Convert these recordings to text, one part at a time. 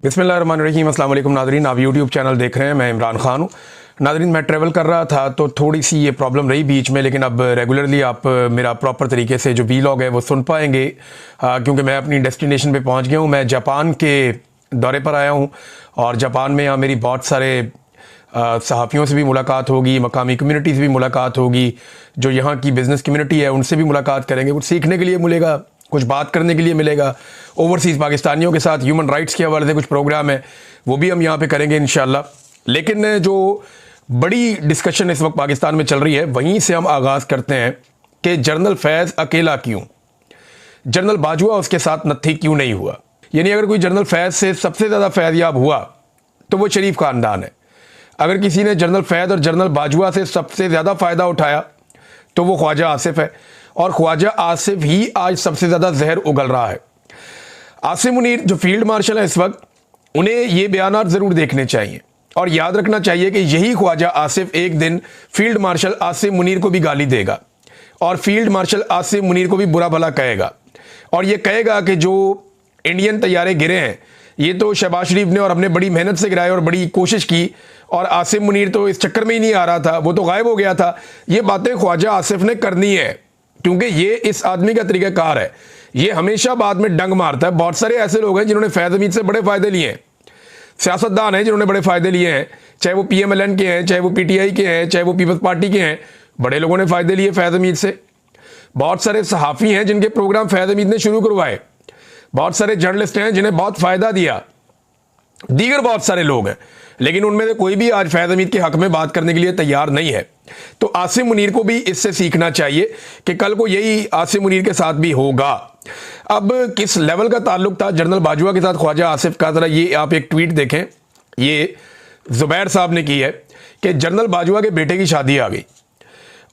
बिस्मिल्लाहिर्रहमानिर्रहीम। अस्सलाम वालेकुम नाज़रीन, आप यूट्यूब चैनल देख रहे हैं। मैं इमरान खान हूँ। नाज़रीन, मैं ट्रैवल कर रहा था तो थोड़ी सी ये प्रॉब्लम रही बीच में, लेकिन अब रेगुलरली आप मेरा प्रॉपर तरीके से जो वीलॉग है वो सुन पाएंगे, क्योंकि मैं अपनी डेस्टिनेशन पे पहुँच गया हूँ। मैं जापान के दौरे पर आया हूँ और जापान में यहाँ मेरी बहुत सारे सहाफ़ियों से भी मुलाकात होगी, मकामी कम्युनिटी से भी मुलाकात होगी, जो यहाँ की बिज़नेस कम्युनिटी है उनसे भी मुलाकात करेंगे। कुछ सीखने के लिए मिलेगा, कुछ बात करने के लिए मिलेगा। ओवरसीज़ पाकिस्तानियों के साथ ह्यूमन राइट्स के हवाले से कुछ प्रोग्राम है, वो भी हम यहाँ पे करेंगे इंशाल्लाह। लेकिन जो बड़ी डिस्कशन इस वक्त पाकिस्तान में चल रही है, वहीं से हम आगाज़ करते हैं कि जनरल फैज़ अकेला क्यों, जनरल बाजवा उसके साथ नत्थी क्यों नहीं हुआ। यानी अगर कोई जनरल फैज़ से सबसे ज़्यादा फैज़याब हुआ तो वो शरीफ ख़ानदान है। अगर किसी ने जनरल फैज़ और जनरल बाजवा से सबसे ज़्यादा फ़ायदा उठाया तो वो ख्वाजा आसिफ है, और ख्वाजा आसिफ ही आज सबसे ज़्यादा जहर उगल रहा है। आसिम मुनीर जो फील्ड मार्शल है इस वक्त, उन्हें ये बयानात ज़रूर देखने चाहिए और याद रखना चाहिए कि यही ख्वाजा आसिफ एक दिन फील्ड मार्शल आसिम मुनीर को भी गाली देगा और फील्ड मार्शल आसिम मुनीर को भी बुरा भला कहेगा, और ये कहेगा कि जो इंडियन तैयारे गिरे हैं ये तो शहबाज शरीफ ने और हमने बड़ी मेहनत से गिराए और बड़ी कोशिश की, और आसिम मुनीर तो इस चक्कर में ही नहीं आ रहा था, वो तो गायब हो गया था। ये बातें ख्वाजा आसिफ ने करनी है, क्योंकि ये इस आदमी का तरीक़ाकार है। ये हमेशा बाद में डंग मारता है। बहुत सारे ऐसे लोग हैं जिन्होंने फैज़ हमीद से बड़े फ़ायदे लिए हैं, सियासतदान हैं जिन्होंने बड़े फ़ायदे लिए हैं, चाहे वो PMLN के हैं, चाहे वो PTI के हैं, चाहे वो पीपल्स पार्टी के हैं। बड़े लोगों ने फ़ायदे लिए फैज़ हमीद से। बहुत सारे सहाफ़ी हैं जिनके प्रोग्राम फैज़ हमीद ने शुरू करवाए। बहुत सारे जर्नलिस्ट हैं जिन्हें बहुत फ़ायदा दिया। दीगर बहुत सारे लोग हैं, लेकिन उनमें से कोई भी आज फैज़ हमीद के हक़ में बात करने के लिए तैयार नहीं है। तो आसिम मुनीर को भी इससे सीखना चाहिए कि कल को यही आसिम मुनीर के साथ भी होगा। अब किस लेवल का ताल्लुक था जनरल बाजवा के साथ ख्वाजा आसिफ का, ज़रा ये आप एक ट्वीट देखें। ये ज़ुबैर साहब ने की है कि जनरल बाजवा के बेटे की शादी आ गई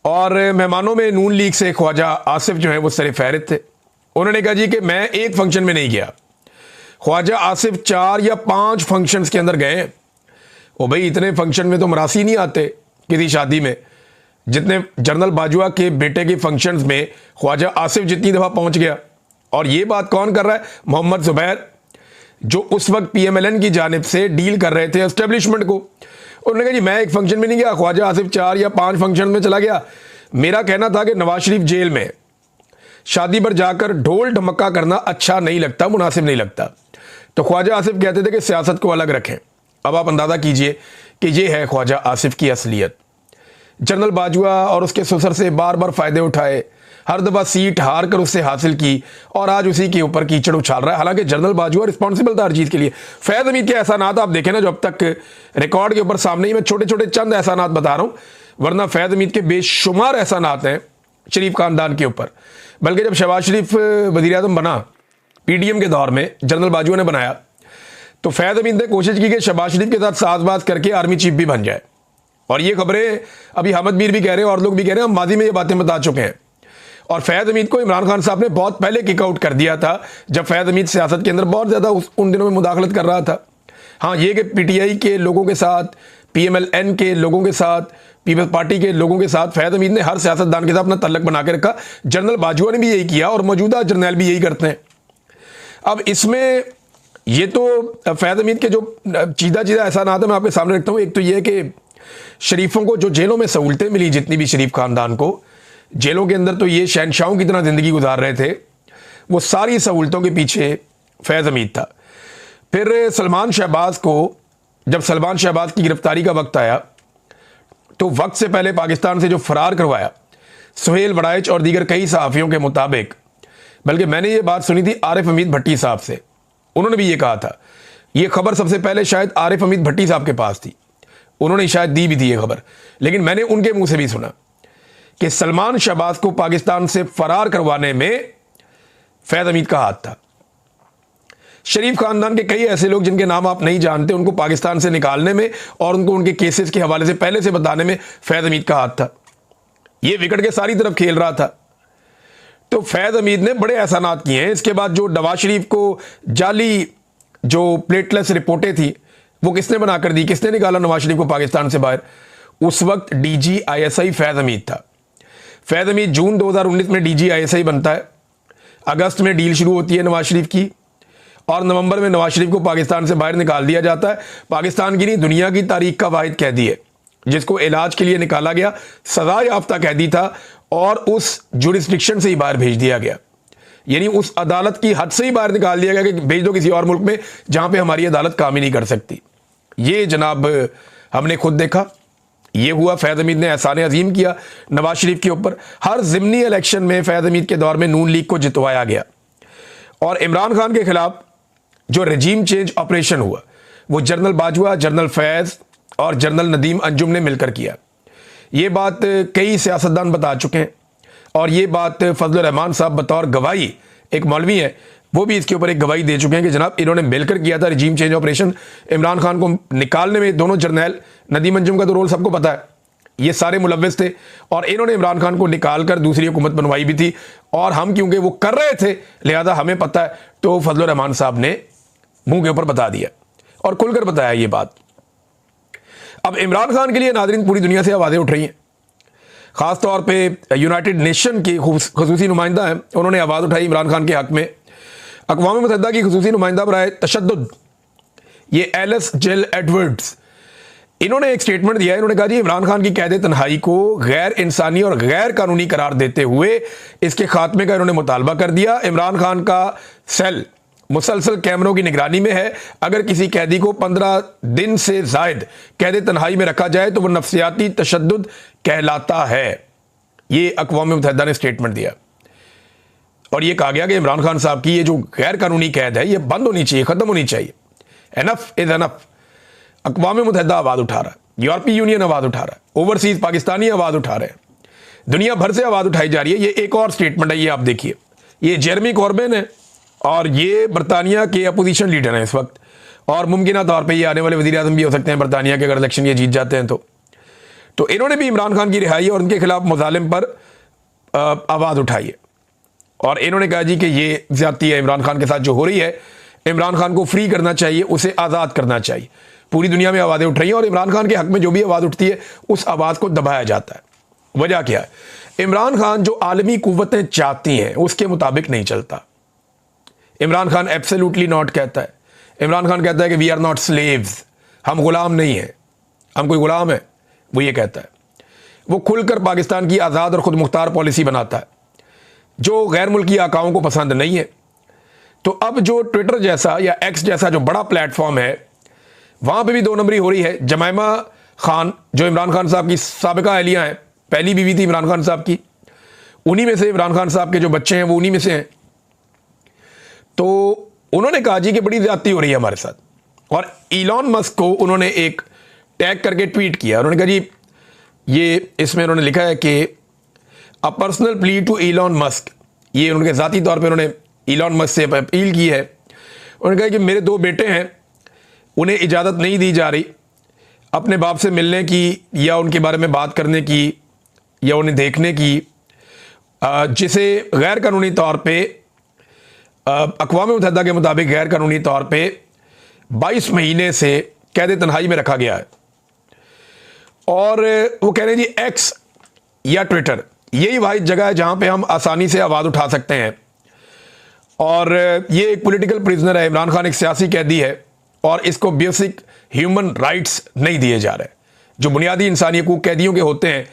और मेहमानों में नून लीग से ख्वाजा आसिफ जो है वो सर फहरिस्त थे। उन्होंने कहा जी कि मैं एक फंक्शन में नहीं गया। ख्वाजा आसिफ 4 या 5 फंक्शंस के अंदर गए। ओ भाई, इतने फंक्शन में तो मरासी नहीं आते किसी शादी में जितने जनरल बाजवा के बेटे के फंक्शंस में ख्वाजा आसिफ जितनी दफ़ा पहुंच गया। और ये बात कौन कर रहा है? मोहम्मद ज़ुबैर, जो उस वक्त PMLN की जानिब से डील कर रहे थे एस्टेब्लिशमेंट को। उन्होंने कहा जी मैं एक फंक्शन में नहीं गया, ख्वाजा आसिफ 4 या 5 फंक्शन में चला गया। मेरा कहना था कि नवाज शरीफ जेल में शादी पर जाकर ढोल ढमक्का करना अच्छा नहीं लगता, मुनासिब नहीं लगता। तो ख्वाजा आसिफ कहते थे कि सियासत को अलग रखें। अब आप अंदाज़ा कीजिए कि ये है ख्वाजा आसिफ की असलियत। जनरल बाजवा और उसके ससुर से बार बार फ़ायदे उठाए, हर दफ़ा सीट हार कर उससे हासिल की, और आज उसी के ऊपर कीचड़ उछाल रहा है। हालांकि जनरल बाजवा रिस्पॉन्सिबल था हर चीज़ के लिए। फैज़ हमीद के एहसानात आप देखें ना, जो अब तक रिकॉर्ड के ऊपर सामने ही, मैं छोटे छोटे चंद एहसानात बता रहा हूँ, वरना फैज़ हमीद के बेशुमार एहसानात हैं शरीफ ख़ानदान के ऊपर। बल्कि जब शहबाज शरीफ वज़ीर-ए-आज़म बना PDM के दौर में, जनरल बाजवा ने बनाया, तो फैज़ हमीद ने कोशिश की कि शहबाज शरीफ के साथ साज़बाज़ करके आर्मी चीफ भी बन जाए। और ये खबरें अभी हामिद मीर भी कह रहे हैं और लोग भी कह रहे हैं, हम माजी में ये बातें बता चुके हैं। और फैज़ हमीद को इमरान खान साहब ने बहुत पहले किक आउट कर दिया था, जब फैज़ हमीद सियासत के अंदर बहुत ज़्यादा उन दिनों में मुदाखलत कर रहा था। हाँ, ये कि PTI के लोगों के साथ, PMLN के लोगों के साथ, पीपल्स पार्टी के लोगों के साथ फैज़ हमीद ने हर सियासतदान के साथ अपना तल्लक बना के रखा। जनरल बाजवा ने भी यही किया और मौजूदा जर्नैल भी यही करते हैं। अब इसमें ये तो फैज़ हमीद के जो चीज़ा एहसानात है मैं आपके सामने रखता हूँ। एक तो ये कि शरीफों को जो जेलों में सहूलतें मिली, जितनी भी शरीफ ख़ानदान को जेलों के अंदर, तो ये शहनशाहों की तरह ज़िंदगी गुजार रहे थे, वो सारी सहूलतों के पीछे फैज़ हमीद था। फिर सलमान शहबाज को, जब सलमान शहबाज की गिरफ्तारी का वक्त आया, तो वक्त से पहले पाकिस्तान से जो फरार करवाया सुहेल वड़ाइच और दीगर कई सहाफ़ियों के मुताबिक, बल्कि मैंने ये बात सुनी थी आरिफ हमीद भट्टी साहब से, उन्होंने भी ये कहा था। ये खबर सबसे पहले शायद आरिफ हमीद भट्टी साहब के पास थी, उन्होंने शायद दी भी थी ये खबर, लेकिन मैंने उनके मुंह से भी सुना कि सलमान शहबाज को पाकिस्तान से फरार करवाने में फैज़ हमीद का हाथ था। शरीफ खानदान के कई ऐसे लोग जिनके नाम आप नहीं जानते, उनको पाकिस्तान से निकालने में और उनको उनके केसेस के हवाले से पहले से बताने में फैज़ हमीद का हाथ था। ये विकेट के सारी तरफ खेल रहा था। तो फैज़ हमीद ने बड़े एहसानात किए हैं। इसके बाद जो नवाज शरीफ को जाली जो प्लेटलेस रिपोर्टें थी, वो किसने बनाकर दी, किसने निकाला नवाज शरीफ को पाकिस्तान से बाहर? उस वक्त DG ISI फैज़ हमीद था। फैज़ हमीद जून 2019 में DG ISI बनता है, अगस्त में डील शुरू होती है नवाज शरीफ की, और नवंबर में नवाज शरीफ को पाकिस्तान से बाहर निकाल दिया जाता है। पाकिस्तान की नहीं, दुनिया की तारीख का वाहिद कैदी है जिसको इलाज के लिए निकाला गया, सजा याफ्ता कैदी था और उस जुरिस्डिक्शन से ही बाहर भेज दिया गया, यानी उस अदालत की हद से ही बाहर निकाल दिया गया कि भेज दो किसी और मुल्क में जहां पे हमारी अदालत काम ही नहीं कर सकती। ये जनाब हमने खुद देखा, ये हुआ। फैज़ हमीद ने एहसान अजीम किया नवाज शरीफ के ऊपर। हर ज़िमनी इलेक्शन में फैज़ हमीद के दौर में नून लीग को जितवाया गया और इमरान खान के खिलाफ जो रजीम चेंज ऑपरेशन हुआ वो जनरल बाजवा, जनरल फैज़ और जनरल नदीम अंजुम ने मिलकर किया। ये बात कई सियासतदान बता चुके हैं और ये बात फजल रहमान साहब बतौर गवाही, एक मौलवी है वो भी इसके ऊपर एक गवाही दे चुके हैं कि जनाब इन्होंने मिलकर किया था रजीम चेंज ऑपरेशन। इमरान खान को निकालने में दोनों जर्नैल, नदीम अंजुम का तो रोल सबको पता है, ये सारे मुलव्विस थे और इन्होंने इमरान खान को निकाल कर दूसरी हुकूमत बनवाई भी थी और हम क्योंकि वो कर रहे थे लिहाजा हमें पता है, तो फजल रहमान साहब ने मुंह के ऊपर बता दिया और खुलकर बताया ये बात। अब इमरान खान के लिए नाज़रीन पूरी दुनिया से आवाज़ें उठ रही हैं, ख़ास तौर पे यूनाइटेड नेशन के ख़ुसूसी नुमाइंदा हैं, उन्होंने आवाज़ उठाई इमरान खान के हक़ में। अक़वाम मुत्तहिदा की ख़ुसूसी नुमाइंदा बराए तशद्दुद, ये एलिस जिल एडवर्ड्स, इन्होंने एक स्टेटमेंट दिया है। इन्होंने कहा जी इमरान खान की कैद तन्हाई को गैर इंसानी और गैर कानूनी करार देते हुए इसके खात्मे का इन्होंने मुतालबा कर दिया। इमरान खान का सेल मुसलसल कैमरों की निगरानी में है। अगर किसी कैदी को 15 दिन से ज़ायद कैद तन्हाई में रखा जाए तो वह नफ्सियाती तशद्दुद कहलाता है। ये अक़वाम मुत्तहिदा ने स्टेटमेंट दिया और ये कहा गया कि इमरान खान साहब की ये जो गैर कानूनी कैद है ये बंद होनी चाहिए, ख़त्म होनी चाहिए। Enough is enough. अक़वाम मुत्तहिदा आवाज़ उठा रहा है, यूरोपीय यूनियन आवाज़ उठा रहा है, ओवरसीज़ पाकिस्तानी आवाज़ उठा रहे हैं, दुनिया भर से आवाज़ उठाई जा रही है। ये एक और स्टेटमेंट है, ये आप देखिए, ये जेरेमी कॉर्बिन है और ये बरतानिया के अपोजिशन लीडर हैं इस वक्त और मुमकिन तौर पर ये आने वाले वज़ीर आज़म भी हो सकते हैं बरतानिया के, अगर इलेक्शन ये जीत जाते हैं तो इन्होंने भी इमरान खान की रिहाई और उनके खिलाफ मुज़ालिम पर आवाज़ उठाई है और इन्होंने कहा जी कि ये ज़्यादती है इमरान खान के साथ जो हो रही है, इमरान खान को फ्री करना चाहिए, उसे आज़ाद करना चाहिए। पूरी दुनिया में आवाज़ें उठ रही हैं और इमरान खान के हक़ में जो भी आवाज़ उठती है उस आवाज़ को दबाया जाता है। वजह क्या है? इमरान खान जो आलमी कुव्वतें चाहती हैं उसके मुताबिक नहीं चलता। इमरान खान एब्सोल्युटली नॉट कहता है। इमरान खान कहता है कि वी आर नॉट स्लेव्स, हम गुलाम नहीं हैं, हम कोई गुलाम है, वो ये कहता है। वो खुलकर पाकिस्तान की आज़ाद और ख़ुद मुख्तार पॉलिसी बनाता है जो गैर मुल्की आकाओं को पसंद नहीं है। तो अब जो ट्विटर जैसा या एक्स जैसा जो बड़ा प्लेटफॉर्म है वहाँ पे भी दो नंबरी हो रही है। जमाइमा खान जो इमरान खान साहब की साबिका अहलिया हैं, पहली बीवी थी इमरान खान साहब की, उन्हीं में से इमरान खान साहब के जो बच्चे हैं वो उन्हीं में से हैं। तो उन्होंने कहा जी कि बड़ी ज़्यादती हो रही है हमारे साथ और इलॉन मस्क को उन्होंने एक टैग करके ट्वीट किया। उन्होंने कहा जी, ये इसमें उन्होंने लिखा है कि a personal plea to Elon Musk, ये उनके ज़ाती तौर पे उन्होंने इलॉन मस्क से अपील की है। उन्होंने कहा कि मेरे 2 बेटे हैं, उन्हें इजाज़त नहीं दी जा रही अपने बाप से मिलने की या उनके बारे में बात करने की या उन्हें देखने की, जिसे गैर कानूनी तौर पे अक़वाम मुत्तहिदा के मुताबिक गैर कानूनी तौर पे 22 महीने से कैद तन्हाई में रखा गया है। और वो कह रहे हैं जी एक्स या ट्विटर यही वाहिद जगह है जहाँ पे हम आसानी से आवाज़ उठा सकते हैं और ये एक पॉलिटिकल प्रिजनर है, इमरान खान एक सियासी कैदी है और इसको बेसिक ह्यूमन राइट्स नहीं दिए जा रहे। जो बुनियादी इंसानी हकूक़ कैदियों के होते हैं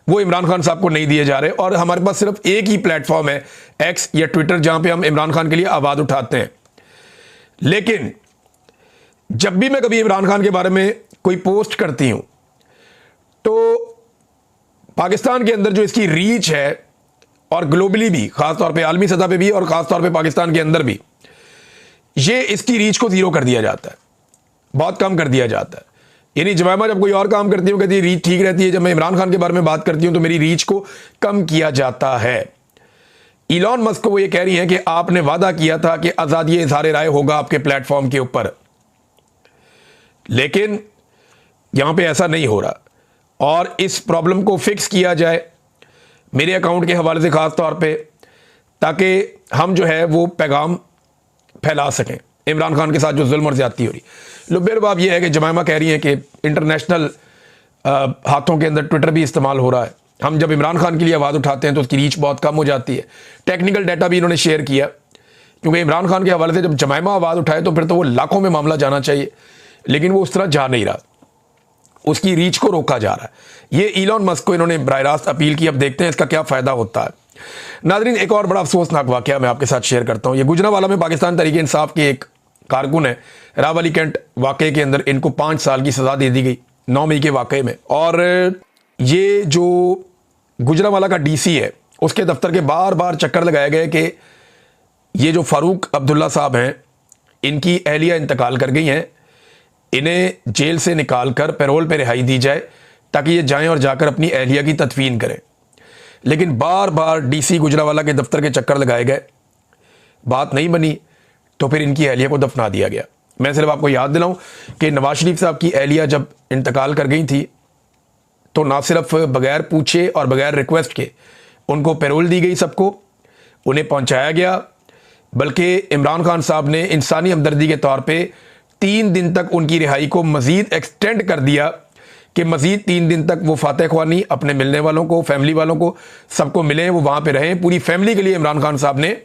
वो इमरान खान साहब को नहीं दिए जा रहे और हमारे पास सिर्फ एक ही प्लेटफॉर्म है, एक्स या ट्विटर, जहाँ पे हम इमरान खान के लिए आवाज़ उठाते हैं। लेकिन जब भी मैं कभी इमरान खान के बारे में कोई पोस्ट करती हूँ तो पाकिस्तान के अंदर जो इसकी रीच है और ग्लोबली भी, ख़ास तौर पे आलमी सतह पे भी और ख़ास तौर पे पाकिस्तान के अंदर भी, ये इसकी रीच को ज़ीरो कर दिया जाता है, बहुत कम कर दिया जाता है। यानी जमाइमा जब कोई और काम करती हूँ कहती है रीच ठीक रहती है, जब मैं इमरान खान के बारे में बात करती हूँ तो मेरी रीच को कम किया जाता है। इलॉन मस्क को वो ये कह रही हैं कि आपने वादा किया था कि आज़ादी इज़हार राय होगा आपके प्लेटफॉर्म के ऊपर, लेकिन यहाँ पे ऐसा नहीं हो रहा और इस प्रॉब्लम को फिक्स किया जाए मेरे अकाउंट के हवाले से ख़ास तौर पे, ताकि हम जो है वो पैगाम फैला सकें इमरान खान के साथ जो जुल्म और ज़्यादती हो रही। लुब्बेरबाब ये है कि जमाइमा कह रही हैं कि इंटरनेशनल हाथों के अंदर ट्विटर भी इस्तेमाल हो रहा है, हम जब इमरान खान के लिए आवाज़ उठाते हैं तो उसकी रीच बहुत कम हो जाती है। टेक्निकल डाटा भी इन्होंने शेयर किया क्योंकि इमरान खान के हवाले से जब जमाइमा आवाज़ उठाए तो फिर तो वो लाखों में मामला जाना चाहिए, लेकिन वो उस तरह जा नहीं रहा, उसकी रीच को रोका जा रहा है। ये इलॉन मस्क को इन्होंने बराह रास्त अपील की, अब देखते हैं इसका क्या फ़ायदा होता है। नाज़रीन, एक और बड़ा अफसोसनाक वाक़या मैं आपके साथ शेयर करता हूँ। ये गुजरांवाला में पाकिस्तान तहरीक इंसाफ के एक कारकुन है, रावली कैंट वाक़े के अंदर इनको 5 साल की सज़ा दे दी गई 9 मई के वाक़े में। और ये जो गुजरांवाला का डीसी है उसके दफ्तर के बार बार चक्कर लगाए गए कि ये जो फ़ारूक अब्दुल्ला साहब हैं इनकी अहलिया इंतकाल कर गई हैं, इन्हें जेल से निकाल कर पैरोल पे रिहाई दी जाए ताकि ये जाएं और जाकर अपनी अहलिया की तदफीन करें। लेकिन बार बार डीसी गुजरांवाला के दफ्तर के चक्कर लगाए गए, बात नहीं बनी, तो फिर इनकी अहलिया को दफना दिया गया। मैं सिर्फ आपको याद दिलाऊं कि नवाज शरीफ साहब की अहलिया जब इंतकाल कर गई थी तो ना सिर्फ बगैर पूछे और बगैर रिक्वेस्ट के उनको पैरोल दी गई, सबको उन्हें पहुंचाया गया, बल्कि इमरान खान साहब ने इंसानी हमदर्दी के तौर पे 3 दिन तक उनकी रिहाई को मज़ीद एक्सटेंड कर दिया कि मज़ीद 3 दिन तक वो फातह ख्वानी अपने मिलने वालों को, फैमिली वालों को, सबको मिलें, वो वहाँ पे रहें। पूरी फैमिली के लिए इमरान खान साहब ने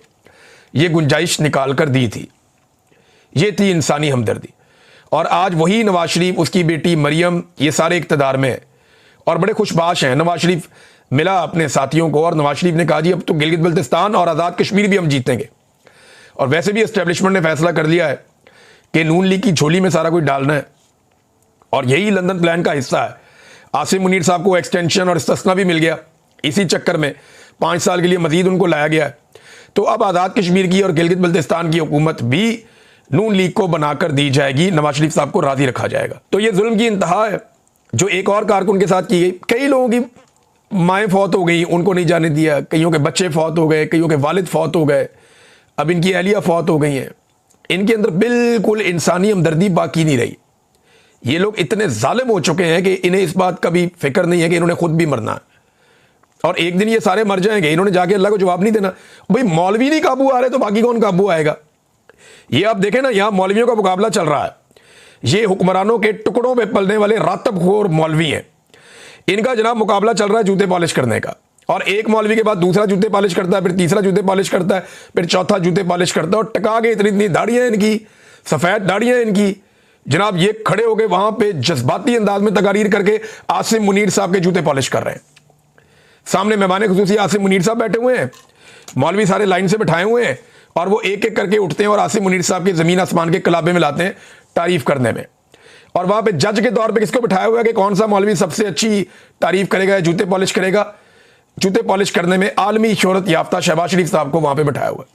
ये गुंजाइश निकाल कर दी थी। ये थी इंसानी हमदर्दी। और आज वही नवाज शरीफ, उसकी बेटी मरियम, ये सारे इक़्तिदार में है और बड़े खुशबाश हैं। नवाज शरीफ मिला अपने साथियों को और नवाज शरीफ ने कहा जी अब तो गिलगित बल्तिस्तान और आज़ाद कश्मीर भी हम जीतेंगे। और वैसे भी एस्टेब्लिशमेंट ने फैसला कर लिया है कि नून लीग की झोली में सारा कुछ डालना है और यही लंदन प्लान का हिस्सा है। आसिम मुनीर साहब को एक्सटेंशन और इस्तिस्ना भी मिल गया, इसी चक्कर में 5 साल के लिए मजीद उनको लाया गया है। तो अब आज़ाद कश्मीर की और गिलगित बल्तिस्तान की हुकूमत भी नून लीग को बनाकर दी जाएगी, नवाज शरीफ साहब को राजी रखा जाएगा। तो ये जुल्म की इंतहा है जो एक और कारकुन के साथ की गई। कई लोगों की माएँ फौत हो गई, उनको नहीं जाने दिया, कईयों के बच्चे फौत हो गए, कईयों के वालिद फौत हो गए, अब इनकी अहलिया फौत हो गई हैं। इनके अंदर बिल्कुल इंसानी हमदर्दी बाकी नहीं रही। ये लोग इतने जालिम हो चुके हैं कि इन्हें इस बात का भी फिक्र नहीं है कि इन्होंने खुद भी मरना है और एक दिन ये सारे मर जाएंगे, इन्होंने जाके अल्लाह को जवाब नहीं देना। भाई मौलवी नहीं काबू आ रहे तो बाकी कौन काबू आएगा? ये आप देखें ना, यहां मौलवियों का मुकाबला चल रहा है। ये हुक्मरानों के टुकड़ों में पलने वाले रातबखोर मौलवी हैं, इनका जनाब मुकाबला चल रहा है जूते पॉलिश करने का। और एक मौलवी के बाद दूसरा जूते पॉलिश करता है, फिर तीसरा जूते पॉलिश करता है, फिर चौथा जूते पॉलिश करता है। और टका के इतनी इतनी दाढ़ियां इनकी, सफेद दाढ़ियां इनकी, जनाब ये खड़े हो गए वहां पे जज्बाती अंदाज में तकारीर करके आसिम मुनीर साहब के जूते पॉलिश कर रहे हैं। सामने मेहमान खुसूसी आसिम मुनीर साहब बैठे हुए हैं, मौलवी सारे लाइन से बैठाए हुए हैं और वो एक एक करके उठते हैं और आसिम मुनीर साहब की जमीन आसमान के कलाबे में लाते हैं तारीफ करने में। और वहां पे जज के तौर पे किसको बिठाया हुआ है कि कौन सा मौलवी सबसे अच्छी तारीफ करेगा, जूते पॉलिश करेगा। जूते पॉलिश करने में आलमी शोहरत याफ्ता शहबाज शरीफ साहब को वहां पे बिठाया हुआ है।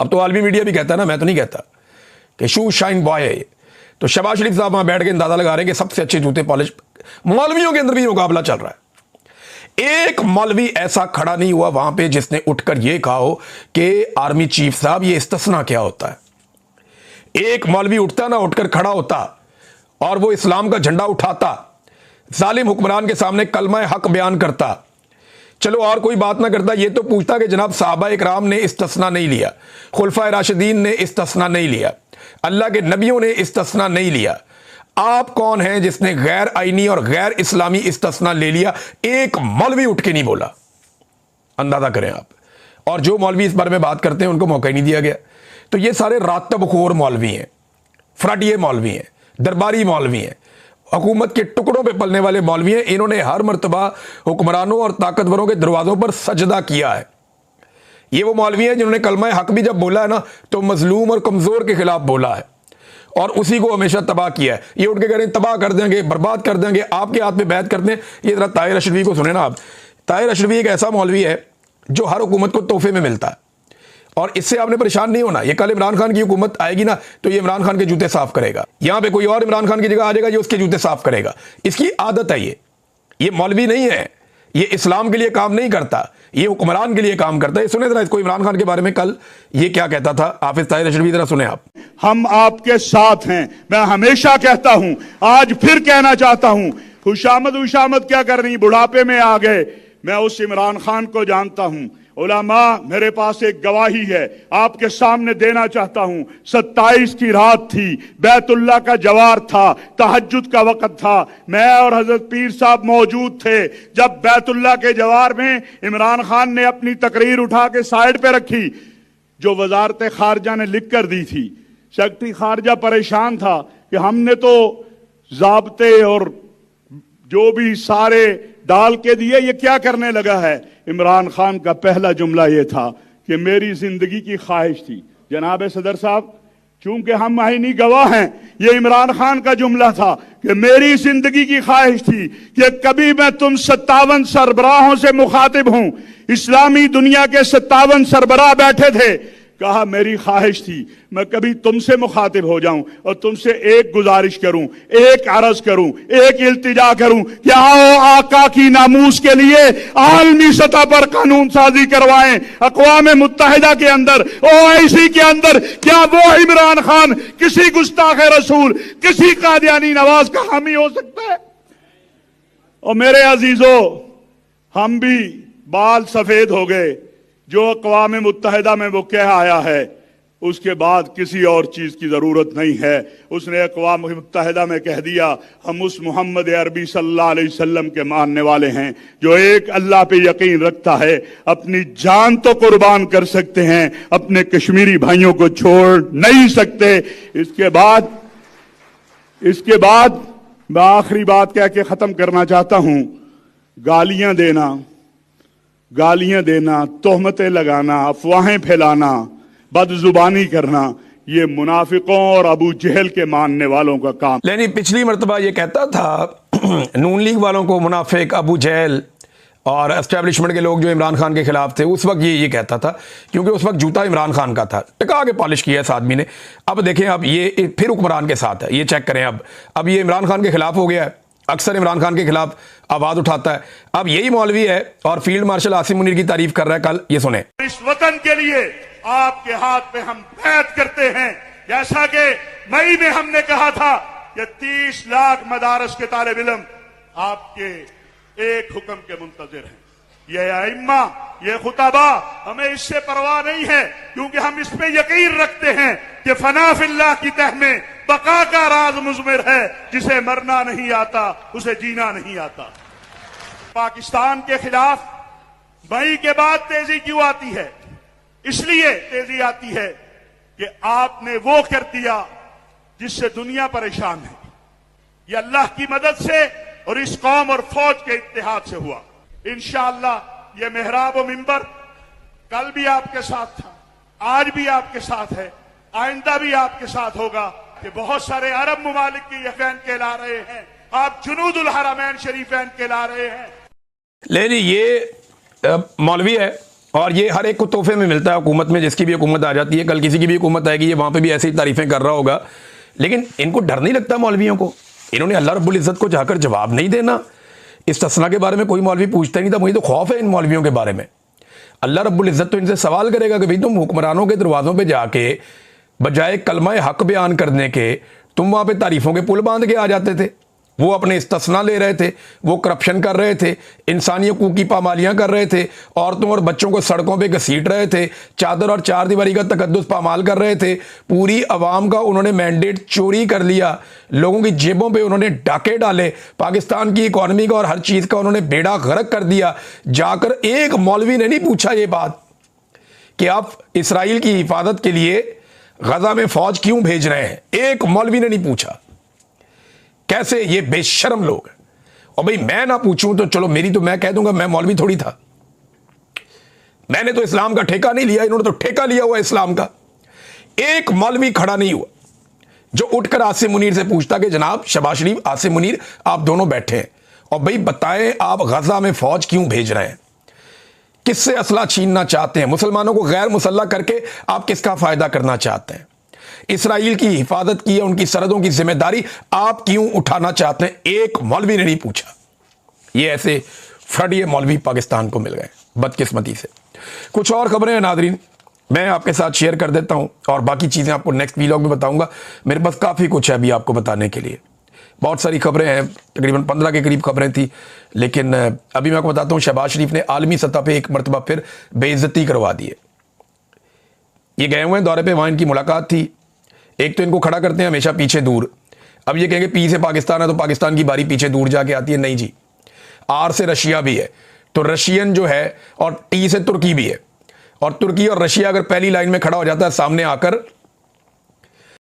अब तो आलमी मीडिया भी कहता है ना, मैं तो नहीं कहता, कि शू शाइन बॉय है ये। तो शहबाज शरीफ साहब वहां बैठ के अंदाजा लगा रहे हैं कि सबसे अच्छे जूते पॉलिश। मौलवियों के अंदर भी मुकाबला चल रहा है। एक मौलवी ऐसा खड़ा नहीं हुआ वहां पे जिसने उठकर यह कहा हो कि आर्मी चीफ साहब ये इस्तिस्ना क्या होता है। एक मौलवी उठता ना, उठकर खड़ा होता और वो इस्लाम का झंडा उठाता, जालिम हुक्मरान के सामने कलमा हक बयान करता। चलो और कोई बात ना करता, ये तो पूछता कि जनाब साहबा इकराम ने इस्तिस्ना नहीं लिया, खुलफा राशिदीन ने इस्तिस्ना नहीं लिया, अल्लाह के नबियों ने इस्तिस्ना नहीं लिया, आप कौन हैं जिसने गैर आईनी और गैर इस्लामी इस्तिस्ना ले लिया? एक मौलवी उठ के नहीं बोला। अंदाजा करें आप। और जो मौलवी इस बारे में बात करते हैं उनको मौका ही नहीं दिया गया। तो ये सारे रातबखोर मौलवी हैं, फ्राडिये मौलवी हैं, दरबारी मौलवी हैं, हुकूमत के टुकड़ों पे पलने वाले मौलवी हैं। इन्होंने हर मर्तबा हुक्मरानों और ताकतवरों के दरवाजों पर सजदा किया है। ये वो मौलवी हैं जिन्होंने कलमा हक भी जब बोला है ना तो मजलूम और कमजोर के खिलाफ बोला है और उसी को हमेशा तबाह किया है। ये उठ के कह रहे हैं तबाह कर देंगे, बर्बाद कर देंगे, आपके हाथ में बैत करते हैं। ये जरा ताहिर अशरफी को सुने ना आप। ताहिर अशरफी एक ऐसा मौलवी है जो हर हुकूमत को तोहफे में मिलता है और इससे आपने परेशान नहीं होना। ये कल इमरान खान की हुकूमत आएगी ना तो ये इमरान खान के जूते साफ करेगा, यहां पे कोई और इमरान खान की जगह आ जाएगा जो उसके जूते साफ करेगा। इसकी आदत है। ये मौलवी नहीं है, ये इस्लाम के लिए काम नहीं करता, ये हुक्मरान के लिए काम करता है। सुने जरा इसको, इमरान खान के बारे में कल ये क्या कहता था हाफिज ताहिर अशरफी, जरा सुने आप। हम आपके साथ हैं, मैं हमेशा कहता हूं, आज फिर कहना चाहता हूं, खुशामद क्या करनी, बुढ़ापे में आ गए। मैं उस इमरान खान को जानता हूं। उलमा, मेरे पास एक गवाही है आपके सामने देना चाहता हूं। 27 की रात थी, बैतुल्ला का जवार था, तहज्जुद का वक्त था, मैं और हजरत पीर साहब मौजूद थे जब बैतुल्ला के जवार में इमरान खान ने अपनी तकरीर उठा के साइड पे रखी। जो वजारत खारजा ने लिख कर दी थी। सेक्रेटरी खारजा परेशान था कि हमने तो जाब्ते और जो भी सारे डाल के दिए, ये क्या करने लगा है। इमरान खान का पहला जुमला ये था कि मेरी जिंदगी की ख्वाहिश थी। जनाब सदर साहब, चूंकि हम आईनी गवाह हैं, ये इमरान खान का जुमला था कि मेरी जिंदगी की ख्वाहिश थी कि कभी मैं तुम 57 सरबराहों से मुखातिब हूं। इस्लामी दुनिया के 57 सरबराह बैठे थे। कहा मेरी ख्वाहिश थी मैं कभी तुमसे मुखातिब हो जाऊं और तुमसे एक गुजारिश करूं, एक अर्ज करूं, एक इल्तिजा करूं कि आओ आका की नामूस के लिए आलमी सतह पर कानून साजी करवाएं। अक़वाम मुत्तहिदा के अंदर, OIC के अंदर, क्या वो इमरान खान किसी गुस्ताख रसूल, किसी कादियानी नवाज का हामी हो सकता है? और मेरे अजीजों, हम भी बाल सफेद हो गए। जो अक़वाम मुत्तहिदा में वो कह आया है, उसके बाद किसी और चीज की जरूरत नहीं है। उसने अक़वाम मुत्तहिदा में कह दिया हम उस मोहम्मद अरबी सल्लल्लाहु अलैहि वसल्लम के मानने वाले हैं जो एक अल्लाह पे यकीन रखता है, अपनी जान तो कुर्बान कर सकते हैं, अपने कश्मीरी भाइयों को छोड़ नहीं सकते। इसके बाद मैं आखिरी बात कह के खत्म करना चाहता हूं। गालियां देना, तोहमतें लगाना, अफवाहें फैलाना, बदजुबानी करना, ये मुनाफिकों और अबू जहल के मानने वालों का काम। लेकिन पिछली मरतबा ये कहता था नून लीग वालों को मुनाफिक, अबू जहल और एस्टेब्लिशमेंट के लोग जो इमरान खान के खिलाफ थे, उस वक्त ये कहता था, क्योंकि उस वक्त जूता इमरान खान का था, टिका के पॉलिश किया इस आदमी ने। अब देखें, अब ये फिर हुक्मरान के साथ है, ये चेक करें। अब ये इमरान खान के खिलाफ हो गया है, अक्सर इमरान खान के खिलाफ आवाज उठाता है। अब यही मौलवी है और फील्ड मार्शल आसिम मुनीर की तारीफ कर रहा है। कल ये सुने, इस वतन के लिए आपके हाथ पे हम बैत करते हैं, जैसा कि मई में हमने कहा था कि 30 लाख मदारस के तालिब इल्म आपके एक हुक्म के मुंतजिर हैं। ये अइम्मा, ये खुताबा, हमें इससे परवाह नहीं है, क्योंकि हम इस पे यकीन रखते हैं कि फना फिल्लाह की तह में बका का राज मुज़मिर है। जिसे मरना नहीं आता उसे जीना नहीं आता। पाकिस्तान के खिलाफ मई के बाद तेजी क्यों आती है? इसलिए तेजी आती है कि आपने वो कर दिया जिससे दुनिया परेशान है। ये अल्लाह की मदद से और इस कौम और फौज के इत्तेहाद से हुआ। इंशाअल्लाह ये मेहराब व मिंबर कल भी आपके साथ था, आज भी आपके साथ है, आइंदा भी आपके साथ होगा। कि बहुत सारे अरब मुमालिक की यफैन कहला रहे हैं, आप जुनूदुल हरमैन शरीफैन कहला रहे हैं। लेकिन ये मौलवी है और ये हर एक को तोहफे में मिलता है हुकूमत में। जिसकी भी हुकूमत आ जाती है, कल किसी की भी हुकूमत आएगी, ये वहां पे भी ऐसी ही तारीफें कर रहा होगा। लेकिन इनको डर नहीं लगता मौलवियों को? इन्होंने अल्लाह रब्बुल इज़्ज़त को जाकर जवाब नहीं देना। इस्तिस्ना के बारे में कोई मौलवी पूछता नहीं था। मुझे तो खौफ है इन मौलवियों के बारे में। अल्लाह रब्बुल इज़्ज़त तो इनसे सवाल करेगा कि भाई तुम हुक्मरानों के दरवाज़ों पे जाके बजाय कलमा हक बयान करने के तुम वहां पे तारीफों के पुल बांध के आ जाते थे। वो अपने इस्तिस्ना ले रहे थे, वो करप्शन कर रहे थे, इंसानी हकूक़ की पामालियाँ कर रहे थे, औरतों और बच्चों को सड़कों पे घसीट रहे थे, चादर और चार दीवारी का तकद्दुस पामाल कर रहे थे। पूरी अवाम का उन्होंने मैंडेट चोरी कर लिया, लोगों की जेबों पे उन्होंने डाके डाले, पाकिस्तान की इकॉनमी का और हर चीज़ का उन्होंने बेड़ा गर्क कर दिया। जाकर एक मौलवी ने नहीं पूछा ये बात कि आप इसराइल की हिफाजत के लिए गजा में फौज क्यों भेज रहे हैं। एक मौलवी ने नहीं पूछा। कैसे ये बेशर्म लोग हैं। और भाई मैं ना पूछूं तो चलो, मेरी तो मैं कह दूंगा मैं मौलवी थोड़ी था, मैंने तो इस्लाम का ठेका नहीं लिया, इन्होंने तो ठेका लिया हुआ इस्लाम का। एक मौलवी खड़ा नहीं हुआ जो उठकर आसिम मुनीर से पूछता कि जनाब शहबाज शरीफ, आसिम मुनीर, आप दोनों बैठे हैं और भाई बताएं आप गजा में फौज क्यों भेज रहे हैं, किससे असला छीनना चाहते हैं, मुसलमानों को गैर मुसल्ला करके आप किसका फायदा करना चाहते हैं, इसराइल की हिफाजत की या उनकी सरहदों की जिम्मेदारी आप क्यों उठाना चाहते हैं। एक मौलवी ने नहीं पूछा। ये ऐसे फड़िए मौलवी पाकिस्तान को मिल गए बदकिस्मती से। कुछ और खबरें हैं नादरीन, मैं आपके साथ शेयर कर देता हूं और बाकी चीजें आपको नेक्स्ट वीलॉग में बताऊंगा। मेरे पास काफी कुछ है अभी आपको बताने के लिए, बहुत सारी खबरें हैं, तकरीबन 15 के करीब खबरें थी। लेकिन अभी मैं आपको बताता हूं, शहबाज शरीफ ने आलमी सतह पे एक मरतबा फिर बेइज्जती करवा दी है। ये गए हुए हैं दौरे पे, वहां इनकी मुलाकात थी। एक तो इनको खड़ा करते हैं हमेशा पीछे दूर। अब ये कहेंगे पी से पाकिस्तान है तो पाकिस्तान की बारी पीछे दूर जाके आती है। नहीं जी, आर से रशिया भी है तो रशियन जो है, और टी से तुर्की भी है। और तुर्की और रशिया अगर पहली लाइन में खड़ा हो जाता है सामने आकर